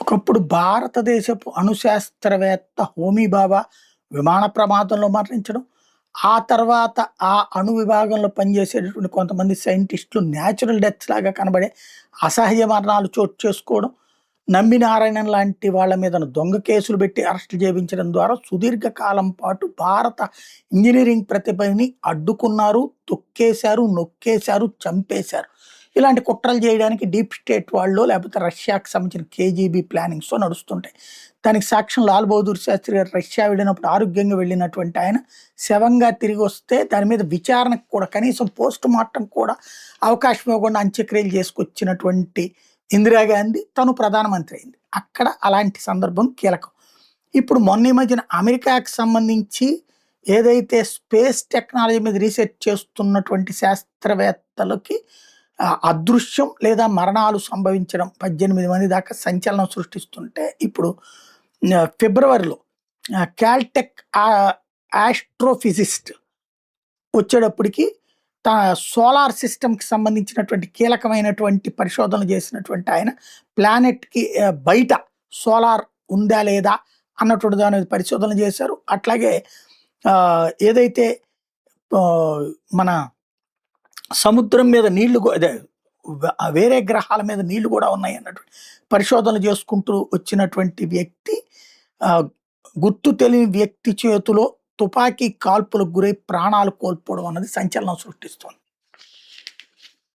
ఒకప్పుడు భారతదేశపు అణుశాస్త్రవేత్త హోమీ బాబా విమాన ప్రమాదంలో మరణించడం. ఆ తర్వాత ఆ అణు విభాగంలో పనిచేసేటటువంటి కొంతమంది సైంటిస్టులు న్యాచురల్ డెత్స్ లాగా కనబడే అసహజ మరణాలు చోటు చేసుకోవడం. నంబి నారాయణన్ లాంటి వాళ్ళ మీద దొంగ కేసులు పెట్టి అరెస్టులు చేయించడం ద్వారా సుదీర్ఘ కాలం పాటు భారత ఇంజినీరింగ్ ప్రతిభని అడ్డుకున్నారు, తొక్కేశారు, నొక్కేశారు, చంపేశారు. ఇలాంటి కుట్రలు చేయడానికి డీప్ స్టేట్ వాళ్ళో లేకపోతే రష్యాకి సంబంధించిన కేజీబీ ప్లానింగ్సో నడుస్తుంటాయి. దానికి సాక్ష్యం లాల్ బహదూర్ శాస్త్రి గారు రష్యా వెళ్ళినప్పుడు ఆరోగ్యంగా వెళ్ళినటువంటి ఆయన శవంగా తిరిగి వస్తే దాని మీద విచారణకు కూడా కనీసం పోస్ట్ మార్టం కూడా అవకాశం ఇవ్వకుండా అంత్యక్రియలు చేసుకొచ్చినటువంటి ఇందిరాగాంధీ తను ప్రధానమంత్రి అయింది. అక్కడ అలాంటి సందర్భం కీలకం. ఇప్పుడు మొన్న ఈ మధ్యన అమెరికాకి సంబంధించి ఏదైతే స్పేస్ టెక్నాలజీ మీద రీసెర్చ్ చేస్తున్నటువంటి శాస్త్రవేత్తలకి అదృశ్యం లేదా మరణాలు సంభవించడం 18 మంది దాకా సంచలనం సృష్టిస్తుంటే ఇప్పుడు ఫిబ్రవరిలో క్యాల్టెక్ ఆస్ట్రోఫిజిస్ట్ వచ్చేటప్పటికి తన సోలార్ సిస్టమ్కి సంబంధించినటువంటి కీలకమైనటువంటి పరిశోధనలు చేసినటువంటి ఆయన ప్లానెట్కి బయట సోలార్ ఉందా లేదా అన్నటువంటి దాని మీద పరిశోధనలు చేశారు. అట్లాగే ఏదైతే మన సముద్రం మీద నీళ్లు అదే వేరే గ్రహాల మీద నీళ్లు కూడా ఉన్నాయి అన్నటువంటి పరిశోధనలు చేసుకుంటూ వచ్చినటువంటి వ్యక్తి గుర్తు తెలియని వ్యక్తి చేతిలో తుపాకీ కాల్పులకు గురై ప్రాణాలు కోల్పోవడం అన్నది సంచలనం సృష్టిస్తోంది.